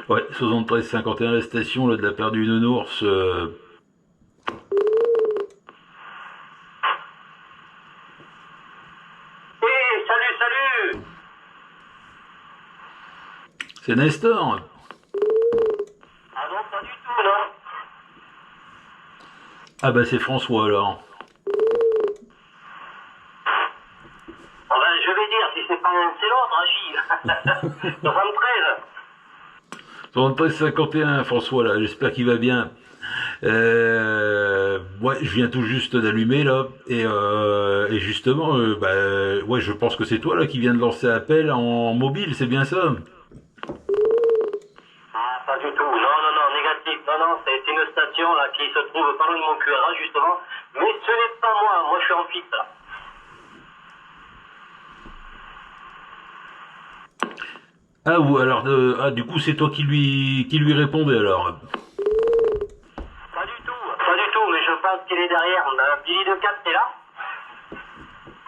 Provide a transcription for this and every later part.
Ouais, 73-51 la station là, de la paire du nounours. Oui, salut, salut. C'est Nestor. Ah non, pas du tout, non. Ah bah c'est François alors. Ah ben, je vais dire, si c'est pas un, c'est l'autre, Agile. 73. 73-51 François là, j'espère qu'il va bien. Ouais, je viens tout juste d'allumer là, et justement, ouais, je pense que c'est toi là qui viens de lancer appel en mobile, c'est bien ça? Ah, pas du tout. Non, non, non, négatif. Non, non, c'est une station là qui se trouve pas loin de mon QRA, justement. Mais ce n'est pas moi. Moi, je suis en fixe, là. Ah ou alors, ah du coup c'est toi qui lui répondais alors. Pas du tout. Pas du tout, mais je pense qu'il est derrière. On a Billy de 4, t'es là?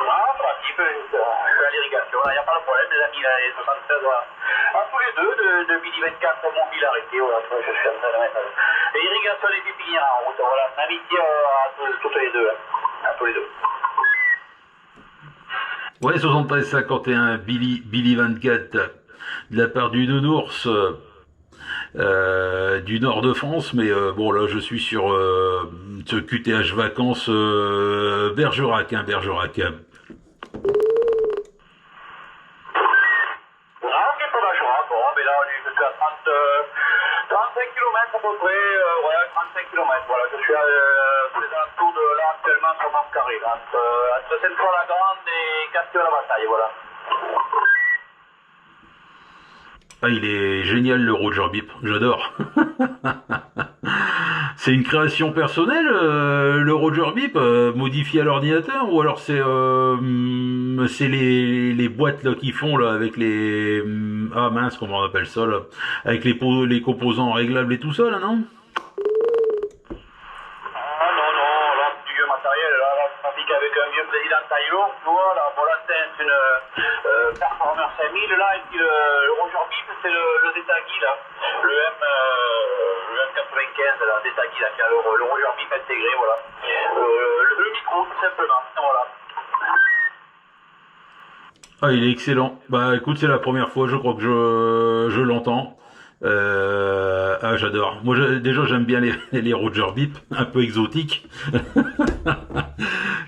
Ah, pratique, je suis à l'irrigation, il n'y a pas de problème, les amis, là, les 76, voilà. À tous les deux, de Billy 24 pour mon bill arrêté, voilà, je suis en train de mettre. Et irrigation des pépinières en route, voilà, amitié à toutes les deux, hein, à tous les deux. Ouais, 73-51 Billy 24 de la part du nounours. Du nord de France, mais bon là je suis sur ce QTH vacances Bergerac, hein, Bergerac. Ah, ok, pour la joie, bon, mais là, je suis à 30, 35 km à peu près, ouais, 35 km, voilà, je suis sur les alentours de là, actuellement, sur Mascaré, là, entre Sainte-Foy-la-Grande et Castille-la-Bataille, voilà. Ah, il est génial le Roger Bip, j'adore. C'est une création personnelle, le Roger Bip, modifié à l'ordinateur, ou alors c'est les boîtes là qui font là avec les ah mince comment on appelle ça là, avec les composants réglables et tout ça là non? Ah non, non, là, c'est du vieux matériel, là, je trafique avec un vieux président Taillot, tu vois, là, bon, là, c'est une Performer 5000, là, et puis le Roger Bip, c'est le Zetagi, là, le M95, là, Zetagi, là, qui a le Roger Bip intégré, voilà. Le micro, tout simplement, voilà. Ah, il est excellent. Bah écoute, c'est la première fois, je crois que je l'entends. Ah, j'adore. Moi, déjà, j'aime bien les Roger Bip, un peu exotiques.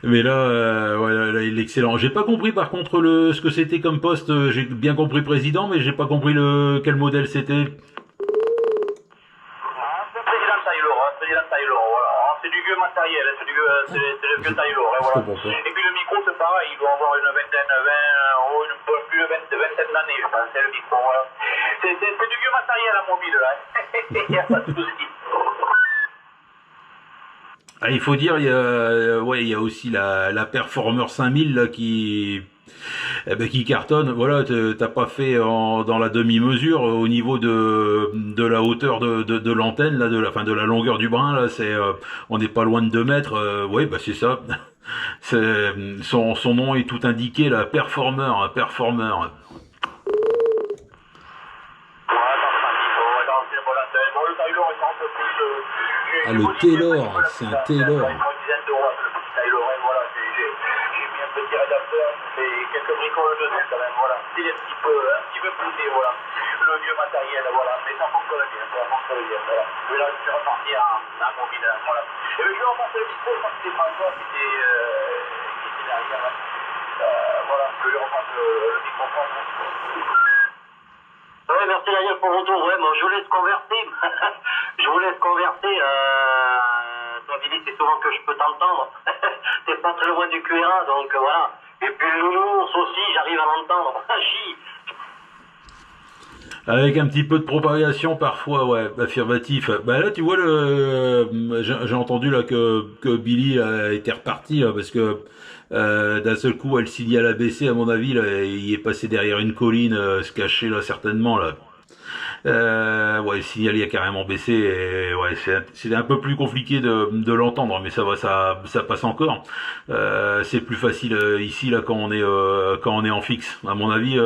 Mais là, ouais, là, il est excellent. J'ai pas compris par contre ce que c'était comme poste. J'ai bien compris président, mais j'ai pas compris quel modèle c'était. Ah, c'est le président Taylor, hein, président Taylor, voilà. Ah, c'est du vieux matériel, hein, c'est le vieux Taylor, hein, Je voilà. comprends pas. Et puis le micro, c'est pareil, il doit avoir une vingtaine, 20, oh, plus de vingtaine d'années, je pense, c'est le micro, voilà. C'est du vieux matériel à mobile, là. Il n'y a pas de souci. Ah, il faut dire, ouais, il y a aussi la Performer 5000 là qui cartonne. Voilà, t'as pas fait dans la demi-mesure au niveau de la hauteur de l'antenne là, enfin de la longueur du brin là. On n'est pas loin de 2 mètres. Ouais, bah c'est ça. Son nom est tout indiqué là, Performer, Performer. Bon, le Taylor est un peu plus. Ah, J'ai le modifié un petit Taylor, peu la c'est un puissance, hein, Taylor. une dizaine d'euros, le petit Taylor, hein, voilà. J'ai mis un petit adapteur, et quelques bricoles dessus quand même, voilà. C'est un petit peu poussé, voilà. Le vieux matériel, voilà. Mais ça fonctionne bien, ça fonctionne bien, voilà. Et là, je suis reparti en mobile, hein, voilà. Et je vais repasser le micro parce que c'est François qui était derrière, là. Voilà, je repasse le microphone. Ouais, merci Daniel pour le retour. Ouais, moi je vous laisse converser. Je vous laisse converser. Toi, Billy, c'est souvent que je peux t'entendre. T'es pas très loin du QRA, donc voilà. Et puis le nounours aussi, j'arrive à l'entendre. Chi. Avec un petit peu de propagation parfois, ouais, affirmatif. Bah là, tu vois j'ai entendu là que Billy là, était reparti là, parce que d'un seul coup, elle signale a baissé, à mon avis, là, il est passé derrière une colline, se cacher là certainement là. Ouais, le signal il a carrément baissé, et ouais, c'est un peu plus compliqué de l'entendre, mais ça va, ça passe encore. C'est plus facile ici là quand on est en fixe. À mon avis,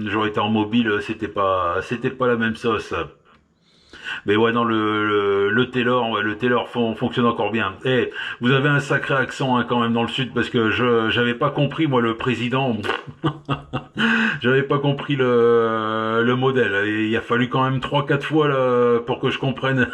j'aurais été en mobile, c'était pas la même sauce. Mais ouais, non, le Taylor, ouais, le Taylor fonctionne encore bien. Et vous avez un sacré accent hein, quand même dans le sud parce que j'avais pas compris moi le président, j'avais pas compris le modèle. Et il a fallu quand même trois quatre fois là, pour que je comprenne. Non,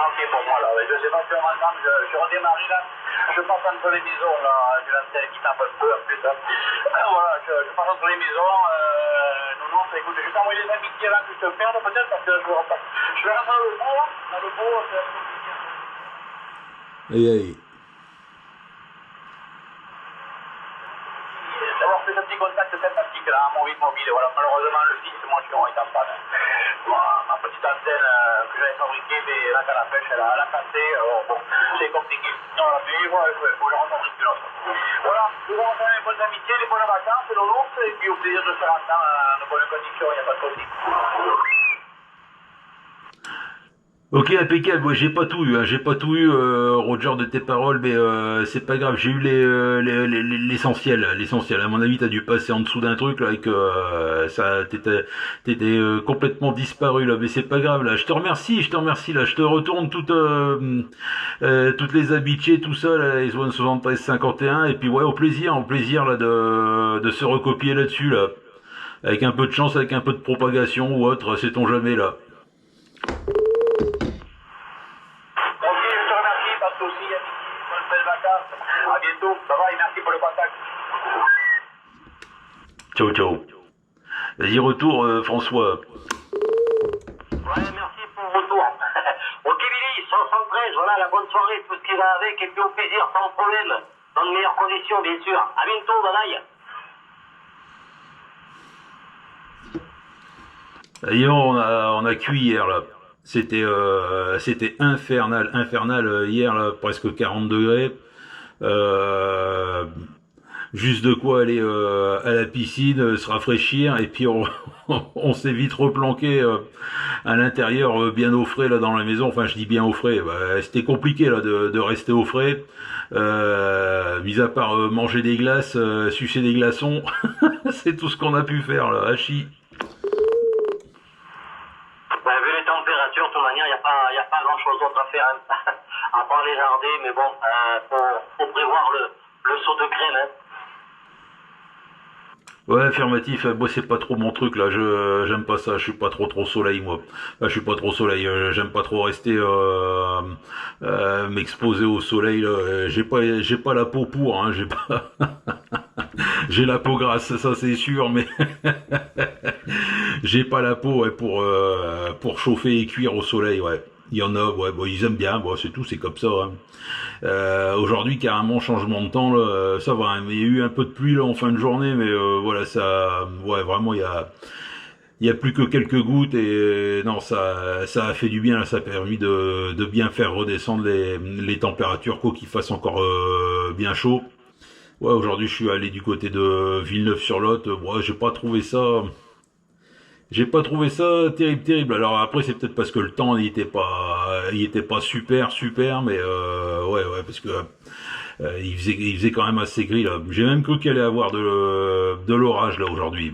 ok pour moi là. Ouais. Je sais pas si on m'entend, je redémarre là. Je passe entre les maisons là. J'ai l'antenne qui tape un peu en plus. Hein. Voilà, je passe entre les maisons. Non, écoute, je vais t'envoyer des amitiés là que je te perde peut-être parce que je vais rentrer dans le bourg. Dans le bourg, c'est un peu compliqué. Aïe aïe. D'avoir fait ce petit contact sympathique là, mon mobile. Voilà, malheureusement le fixe, moi je suis en panne. Ma petite antenne que j'avais fabriquée, mais la canne à pêche, elle a cassé. Bon, c'est compliqué. Voilà, mais voilà, il faut que je refabrique une autre. Voilà, nous allons faire les bonnes amitiés, les bonnes vacances, les nounours, et puis au plaisir de se faire entendre dans de bonnes conditions, il n'y a pas de souci. Ok, impeccable. Ouais, j'ai pas tout eu, hein. J'ai pas tout eu, Roger, de tes paroles, mais c'est pas grave. J'ai eu l'essentiel, l'essentiel. À mon avis, t'as dû passer en dessous d'un truc là et que ça, t'étais complètement disparu là, mais c'est pas grave là. Je te remercie là. Je te retourne toutes les amitiés, tout ça, là, les 73, 51, et puis ouais, au plaisir là de se recopier là-dessus là, avec un peu de chance, avec un peu de propagation ou autre, sait-on jamais là. Ok, je te remercie, pas de souci, bonnes belles vacances. À bientôt, bye bye, merci pour le contact. Ciao, ciao. Vas-y, retour, François. Ouais, merci pour le retour. Ok, Billy, 73, voilà, la bonne soirée, tout ce qui va avec, et puis au plaisir, sans problème, dans de meilleures conditions, bien sûr. À bientôt, bye bye. D'ailleurs, on a cuit hier là. C'était infernal hier là, presque 40 degrés. Euh, Juste de quoi aller à la piscine, se rafraîchir, et puis on s'est vite replanqué à l'intérieur, bien au frais là dans la maison. Enfin, je dis bien au frais. Bah, c'était compliqué là de rester au frais. Mis à part manger des glaces, sucer des glaçons, c'est tout ce qu'on a pu faire là, hachi. Ben, vu les températures, de toute manière, il n'y a pas grand chose d'autre à faire, hein, à part les jardins, mais bon, faut prévoir le saut de graines. Hein. Ouais, affirmatif. Moi, c'est pas trop mon truc là. J'aime pas ça. Je suis pas trop soleil moi. Enfin, je suis pas trop soleil. J'aime pas trop rester m'exposer au soleil. Là. J'ai pas la peau pour. Hein. J'ai pas. J'ai la peau grasse, ça c'est sûr, mais j'ai pas la peau ouais, pour chauffer et cuire au soleil. Ouais. Il y en a, ouais, bon, ils aiment bien, bon, c'est tout, c'est comme ça. Hein. Aujourd'hui, carrément, changement de temps, là, ça va. Hein, mais il y a eu un peu de pluie là en fin de journée, mais voilà, ça, ouais, vraiment, il y a plus que quelques gouttes et non, ça a fait du bien. Là, ça a permis de bien faire redescendre les températures, quoi, qu'il fasse encore bien chaud. Ouais, aujourd'hui, je suis allé du côté de Villeneuve-sur-Lot. Ouais, j'ai pas trouvé ça terrible. Alors après, c'est peut-être parce que le temps, il était pas super, mais ouais, parce que il faisait quand même assez gris là. J'ai même cru qu'il allait avoir de l'orage là aujourd'hui.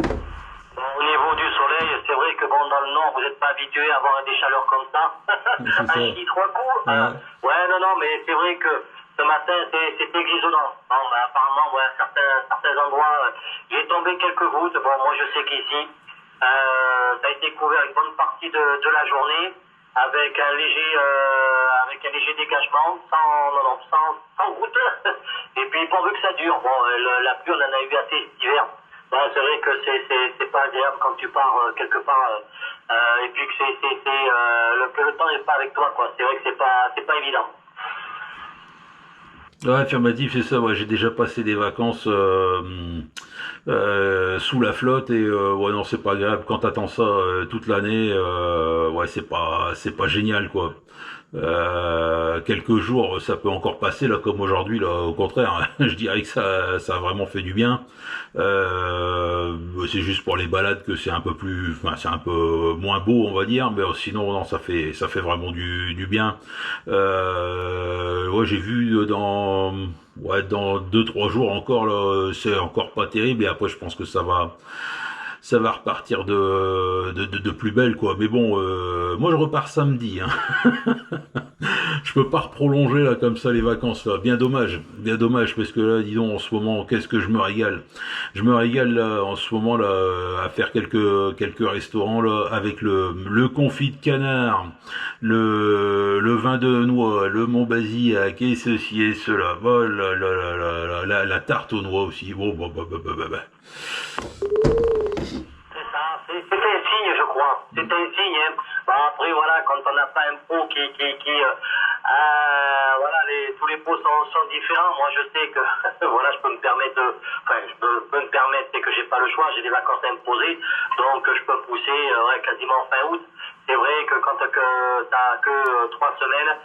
Au niveau du soleil, c'est vrai que bon, dans le nord, vous n'êtes pas habitué à avoir des chaleurs comme ça. C'est ça. Un trois coups. Ouais. Ouais, non, mais c'est vrai que ce matin, c'était grisonnant. Bon, ben, apparemment, ouais, certains endroits, j'ai tombé quelques gouttes. Bon, moi, je sais qu'ici, ça a été couvert une bonne partie de la journée avec un léger dégagement, sans gouttes. Et puis, pourvu que ça dure. Bon, la pluie, on en a eu assez cet hiver. Ben, c'est vrai que c'est pas agréable quand tu pars quelque part et puis que le temps n'est pas avec toi, quoi. C'est vrai que c'est pas évident. Ouais, affirmatif, c'est ça. Ouais, j'ai déjà passé des vacances sous la flotte et ouais non, c'est pas agréable quand t'attends ça toute l'année. Ouais, c'est pas génial quoi. Quelques jours, ça peut encore passer là, comme aujourd'hui là. Au contraire, je dirais que ça a vraiment fait du bien. C'est juste pour les balades que c'est un peu plus, enfin c'est un peu moins beau, on va dire, mais sinon non, ça fait vraiment du bien. Ouais, j'ai vu dans 2-3 jours encore là, c'est encore pas terrible et après je pense que ça va repartir de plus belle quoi. Mais bon, moi je repars samedi. Hein. Je peux pas prolonger là comme ça les vacances là. Bien dommage parce que là, dis donc en ce moment, qu'est-ce que je me régale. Je me régale là en ce moment là à faire quelques restaurants là avec le confit de canard, le vin de noix, le Montbazillac et ceci et cela. Oh la tarte aux noix aussi. Bon, bah. C'est ça, c'est un signe, je crois. C'est un signe. Hein. Bon, après, voilà, quand on n'a pas un pot voilà, tous les pots sont différents. Moi, je sais que, voilà, je peux me permettre, peux me permettre, c'est que j'ai pas le choix, j'ai des vacances imposées, donc je peux pousser quasiment fin août. C'est vrai que quand t'as que 3 semaines,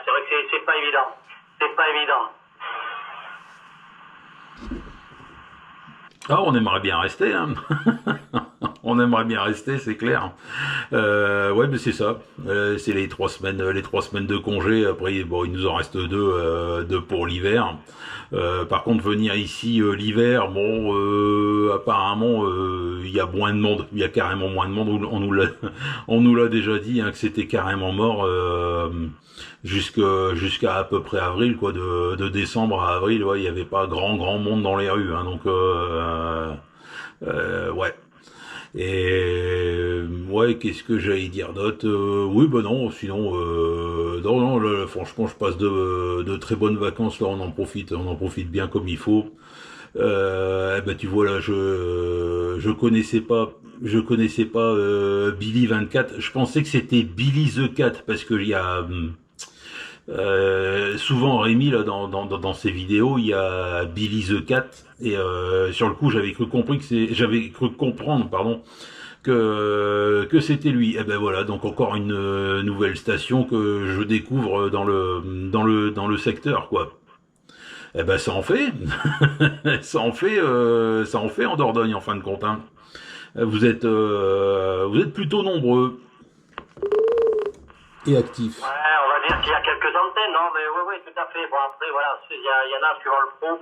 c'est vrai que c'est pas évident. C'est pas évident. Ah, on aimerait bien rester, hein. On aimerait bien rester, c'est clair. Ouais, mais c'est ça. C'est les 3 semaines de congé. Après, bon, il nous en reste deux pour l'hiver. Par contre, venir ici l'hiver, bon, apparemment, il y a moins de monde. Il y a carrément moins de monde. On nous l'a déjà dit hein, que c'était carrément mort jusqu'à à peu près avril, quoi, de décembre à avril. Ouais, il y avait pas grand monde dans les rues. Hein, donc, ouais. Et ouais, qu'est-ce que j'allais dire d'autre oui, bah non, sinon, non, là, franchement, je passe de très bonnes vacances. Là, on en profite bien comme il faut. Eh ben, tu vois là, je connaissais pas Billy 24. Je pensais que c'était Billy the Cat parce que il y a souvent Rémi là dans ses vidéos, il y a Billy the Cat et sur le coup j'avais cru comprendre pardon que c'était lui. Et ben voilà, donc encore une nouvelle station que je découvre dans le secteur quoi. Eh ben ça en fait, ça en fait en Dordogne en fin de compte. Hein. Vous êtes plutôt nombreux et actifs. Ouais, on va dire qu'il y a quelques antennes, non, mais oui, tout à fait. Bon, après, voilà, il y en a suivant le pro,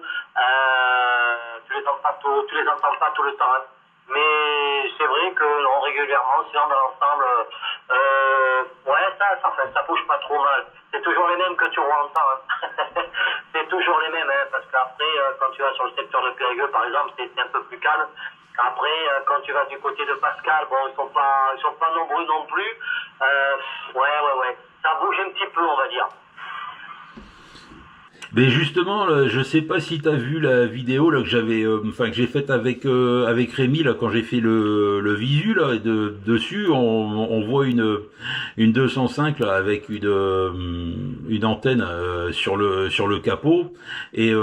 tu les entends pas tout le temps. Hein. Mais c'est vrai que non, régulièrement, sinon dans l'ensemble, ouais, ça bouge pas trop mal. C'est toujours les mêmes que tu entends. Hein. C'est toujours les mêmes, hein, parce qu'après, quand tu vas sur le secteur de Périgueux, par exemple, c'est un peu plus calme. Après, quand tu vas du côté de Pascal, bon, ils sont pas nombreux non plus. Ouais. Ça bouge un petit peu, on va dire. Mais justement, là, je sais pas si t'as vu la vidéo là que j'ai faite avec Rémi là quand j'ai fait le visu là et dessus on voit une 205 là avec une antenne sur le capot et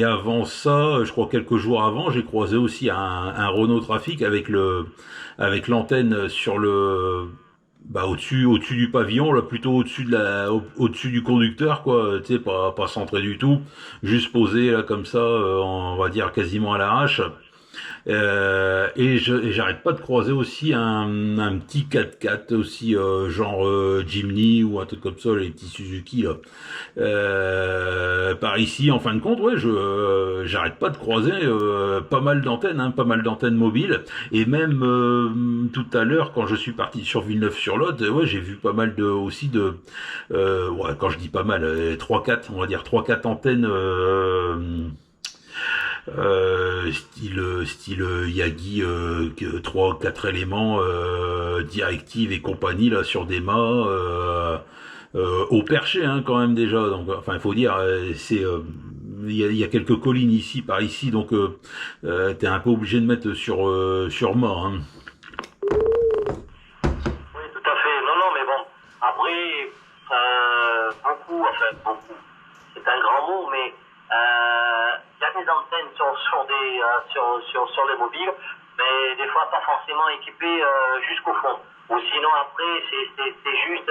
avant ça, je crois quelques jours avant, j'ai croisé aussi un Renault Trafic avec l'antenne sur le au-dessus du pavillon, là, plutôt au-dessus du conducteur, quoi, tu sais, pas centré du tout, juste posé, là, comme ça, on va dire quasiment à l'arrache. Et j'arrête pas de croiser aussi un petit 4x4 aussi genre Jimny ou un truc comme ça, les petits Suzuki là. Par ici, en fin de compte, ouais, j'arrête pas de croiser pas mal d'antennes mobiles. Et même tout à l'heure, quand je suis parti sur Villeneuve-sur-Lot, ouais, j'ai vu pas mal ouais, quand je dis pas mal, 3-4, on va dire 3-4 antennes. Style Yagi 3-4 éléments directive et compagnie là sur des mâts au perché hein, quand même déjà donc enfin il faut dire c'est il y a quelques collines ici par ici donc t'es un peu obligé de mettre sur mât hein. Oui, tout à fait. Non, mais bon. Après, beaucoup, c'est un grand mot, mais il y a des antennes sur les mobiles mais des fois pas forcément équipés jusqu'au fond. Ou sinon après c'est juste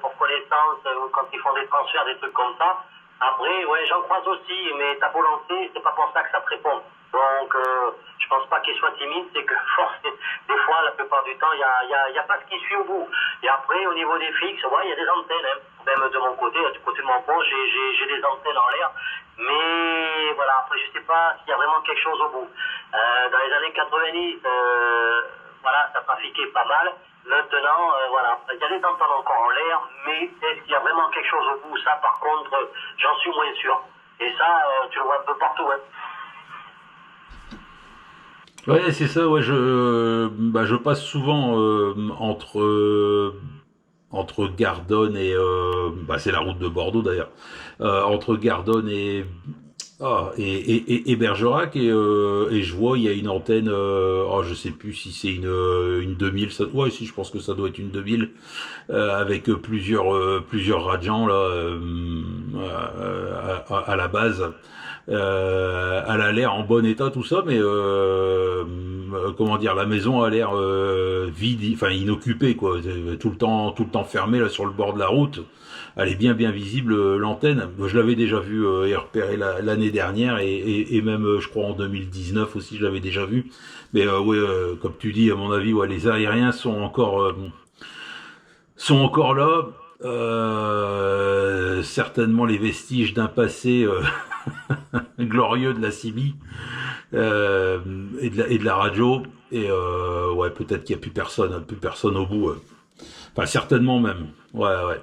pour connaissance quand ils font des transferts, des trucs comme ça. Après, ouais, j'en croise aussi, mais ta volonté, c'est pas pour ça que ça te répond. Donc, je pense pas qu'ils soient timides, c'est que des fois, la plupart du temps, il y a pas ce qui suit au bout. Et après, au niveau des fixes, ouais, il y a des antennes, hein. Même de mon côté, du côté de mon pont, j'ai des antennes en l'air. Mais voilà, après, je sais pas s'il y a vraiment quelque chose au bout. Dans les années 90, voilà, ça trafiquait pas mal. Maintenant, voilà, il y a des antennes encore en l'air, mais est-ce qu'il y a vraiment quelque chose au bout? Ça, par contre, j'en suis moins sûr. Et ça, tu le vois un peu partout, hein. Ouais, c'est ça. Ouais, je passe souvent entre Gardone et c'est la route de Bordeaux d'ailleurs. Entre Gardone et Bergerac et je vois il y a une antenne. Je sais plus si c'est une 2000. Ouais, si, je pense que ça doit être une 2000 avec plusieurs radians là à la base. Elle a l'air en bon état tout ça, mais comment dire, la maison a l'air vide, enfin inoccupée quoi, tout le temps fermée là sur le bord de la route. Elle est bien visible l'antenne. Je l'avais déjà vu et repéré l'année dernière et même je crois en 2019 aussi je l'avais déjà vu. Mais ouais, comme tu dis, à mon avis, ouais, les aériens sont encore là. Certainement les vestiges d'un passé glorieux de la CB et de la radio. Et ouais, peut-être qu'il n'y a plus personne au bout. Enfin, certainement même. Ouais, ouais.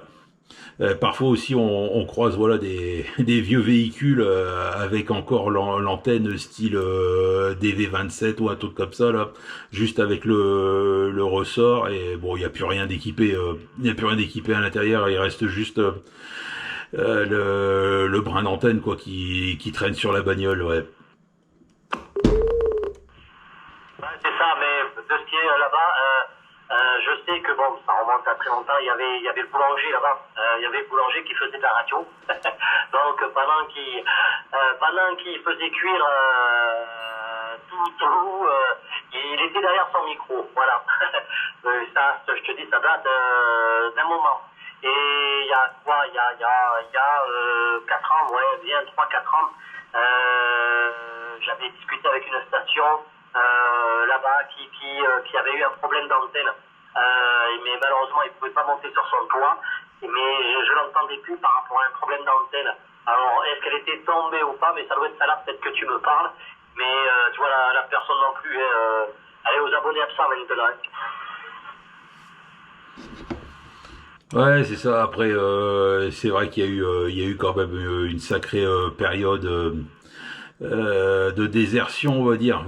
Parfois aussi, on croise voilà des vieux véhicules avec encore l'antenne style DV27 ou un truc comme ça là, juste avec le ressort et bon, il n'y a plus rien d'équipé, il n'y a plus rien d'équipé à l'intérieur, il reste juste le brin d'antenne quoi qui traîne sur la bagnole, ouais. Ouais, c'est ça, mais de ce qui est là-bas, je sais que bon, ça remonte à très longtemps, il y avait le boulanger là-bas, il y avait le boulanger qui faisait de la radio. Donc pendant qu'il faisait cuire tout, il était derrière son micro, voilà. Ça, je te dis, ça date d'un moment. Et il y a quoi, il y a 4 ans, ouais, bien 3-4 ans, j'avais discuté avec une station là-bas qui avait eu un problème d'antenne. Mais malheureusement, il ne pouvait pas monter sur son toit. Mais je l'entendais plus par rapport à un problème d'antenne. Alors, est-ce qu'elle était tombée ou pas? Mais ça doit être ça là, peut-être que tu me parles. Mais tu vois, la personne non plus. Elle est aux abonnés absents maintenant. Ouais, c'est ça. Après, c'est vrai il y a eu quand même une sacrée période de désertion, on va dire,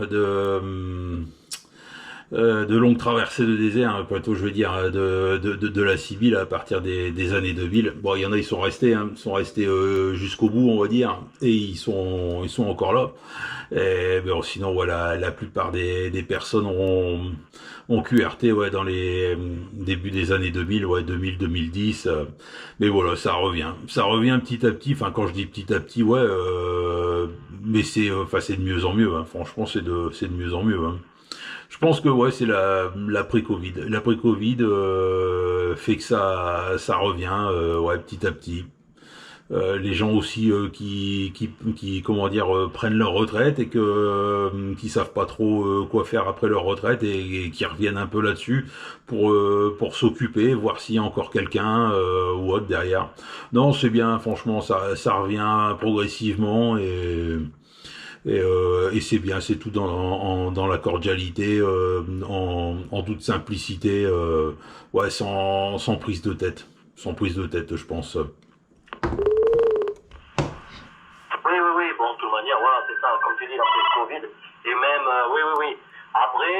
de longues traversées de désert, hein, plutôt je veux dire, de la Sibyle à partir des années 2000. Bon, il y en a, ils sont restés jusqu'au bout, on va dire, et ils sont encore là. Et, bon, sinon, voilà, la plupart des personnes ont QRT, ouais, dans les débuts des années 2000, ouais, 2010. Mais voilà, ça revient petit à petit. Enfin, quand je dis petit à petit, ouais, mais c'est de mieux en mieux. Hein. Franchement, c'est de mieux en mieux. Hein. Je pense que ouais, c'est l'après-Covid. L'après-Covid fait que ça revient ouais, petit à petit. Les gens aussi qui comment dire prennent leur retraite et qui savent pas trop quoi faire après leur retraite et qui reviennent un peu là-dessus pour s'occuper, voir s'il y a encore quelqu'un ou autre derrière. Non, c'est bien, franchement, ça revient progressivement et c'est bien, c'est tout dans la cordialité, en toute simplicité, ouais, sans prise de tête, je pense. Oui, bon, de toute manière, voilà, c'est ça, comme tu dis, après le Covid. Et même, oui. Après,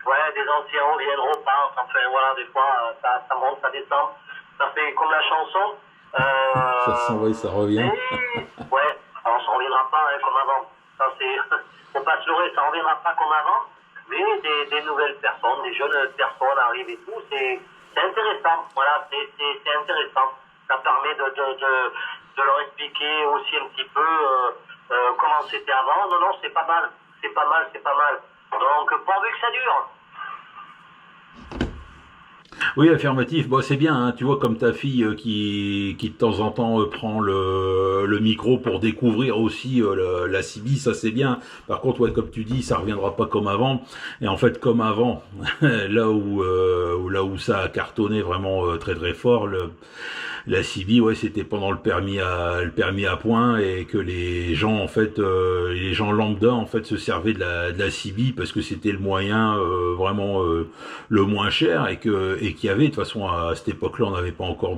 ouais, des anciens reviennent, repartent, enfin, voilà, des fois, ça monte, ça descend. Ça fait comme la chanson. Ça s'envoie et ça revient. Ouais, alors ça reviendra pas hein, comme avant. Ça, c'est, faut pas se leurrer, ça reviendra pas comme avant. Mais des nouvelles personnes, des jeunes personnes arrivent et tout, c'est intéressant. Voilà, c'est intéressant. Ça permet de leur expliquer aussi un petit peu comment c'était avant. Non, c'est pas mal. c'est pas mal, c'est pas mal. Donc, pourvu que ça dure. Oui, affirmatif. Bon, c'est bien, hein, tu vois, comme ta fille qui de temps en temps prend le micro pour découvrir aussi la CB, ça c'est bien. Par contre, ouais, comme tu dis, ça reviendra pas comme avant. Et en fait, comme avant, là où ça a cartonné vraiment très très fort, la CB, ouais, c'était pendant le permis à point et que les gens en fait, les gens lambda en fait se servaient de la CB parce que c'était le moyen vraiment le moins cher et qu'il y avait de toute façon à cette époque-là, on n'avait pas encore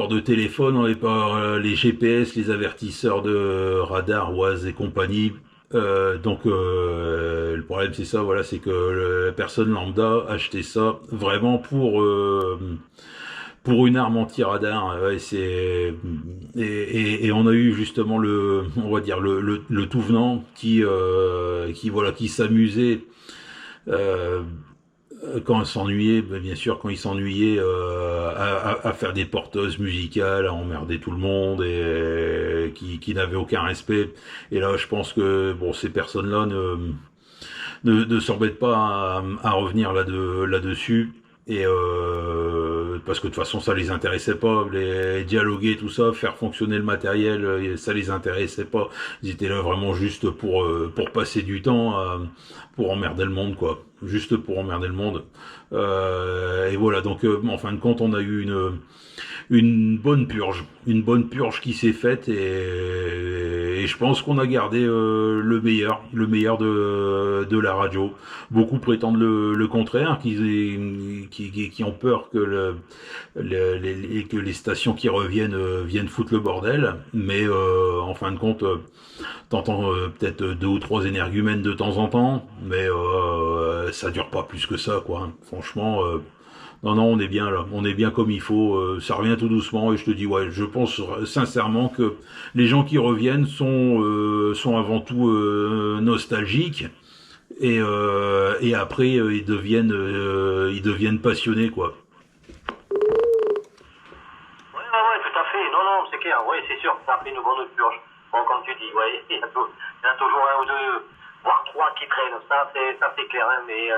de téléphone, on n'avait pas les GPS, les avertisseurs de radar, Oise et compagnie. Le problème c'est ça, voilà, c'est que la personne lambda achetait ça vraiment pour une arme anti-radar. Ouais, et on a eu justement on va dire le tout venant qui s'amusait euh, quand il s'ennuyait, bien sûr, quand il s'ennuyait à faire des porteuses musicales, à emmerder tout le monde et qui n'avaient aucun respect. Et là, je pense que bon, ces personnes-là ne s'embêtent pas à revenir là-dessus. Et parce que de toute façon ça les intéressait pas, les dialoguer tout ça, faire fonctionner le matériel, ça les intéressait pas. Ils étaient là vraiment juste pour passer du temps, pour emmerder le monde quoi, juste pour emmerder le monde. Et voilà donc en fin de compte on a eu une bonne purge qui s'est faite et je pense qu'on a gardé le meilleur de la radio. Beaucoup prétendent le contraire, qui ont peur que que les stations qui reviennent viennent foutre le bordel, mais en fin de compte, t'entends peut-être deux ou trois énergumènes de temps en temps, mais ça dure pas plus que ça, quoi. Franchement. Non, non, on est bien là, on est bien comme il faut, ça revient tout doucement et je te dis, ouais, je pense sincèrement que les gens qui reviennent sont avant tout nostalgiques et après ils deviennent passionnés quoi. Ouais, tout à fait. Non, c'est clair. Oui, c'est sûr. Ça a pris une bonne purge. Bon, comme tu dis, ouais, il y a toujours un ou deux, voire trois qui traînent. Ça, c'est clair. Hein, mais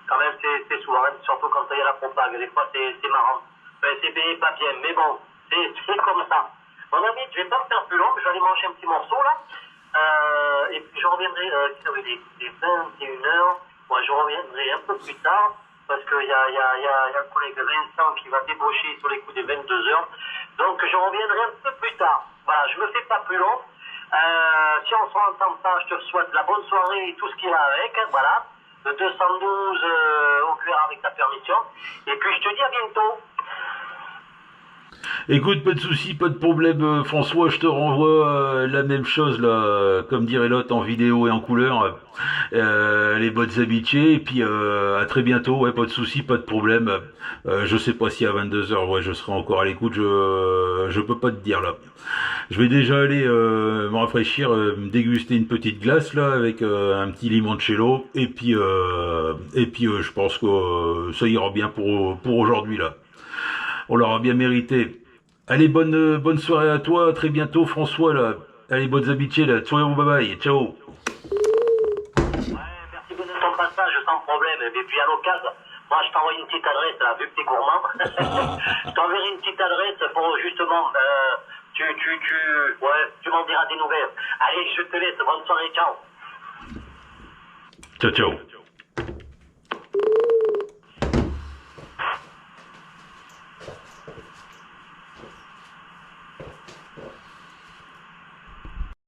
quand même, c'est souvent, hein, surtout quand il y a la propague. Des fois, c'est marrant. C'est bien, pas bien. Mais bon, c'est comme ça. Mon ami, je vais pas me faire plus long. Je vais aller manger un petit morceau, là. Et puis, je reviendrai, il est 21h. Moi, je reviendrai un peu plus tard. Parce qu'il y a un collègue Vincent qui va débaucher sur les coups des 22h. Donc je reviendrai un peu plus tard. Voilà, je me fais pas plus long. Si on se entend pas, je te souhaite la bonne soirée et tout ce qui va avec. Voilà, le 212 au clair avec ta permission. Et puis je te dis à bientôt. Écoute, pas de soucis, pas de problème, François, je te renvoie la même chose là, comme dirait l'autre en vidéo et en couleur, les bonnes amitiés, et puis à très bientôt, ouais, pas de soucis, pas de problème. Je sais pas si à 22h, ouais, je serai encore à l'écoute, je peux pas te dire là. Je vais déjà aller me rafraîchir, me déguster une petite glace là avec un petit limoncello, et puis je pense que ça ira bien pour aujourd'hui là. On l'aura bien mérité. Allez, bonne soirée à toi, à très bientôt François là. Allez, bonnes amitiés là. Ciao, bye bye, ciao. Ouais, merci beaucoup de ton passage, sans problème. Et puis à l'occasion, moi je t'envoie une petite adresse là, vu que t'es gourmand. Je t'enverrai une petite adresse pour justement, tu m'en diras des nouvelles. Allez, je te laisse, bonne soirée, ciao. Ciao, ciao.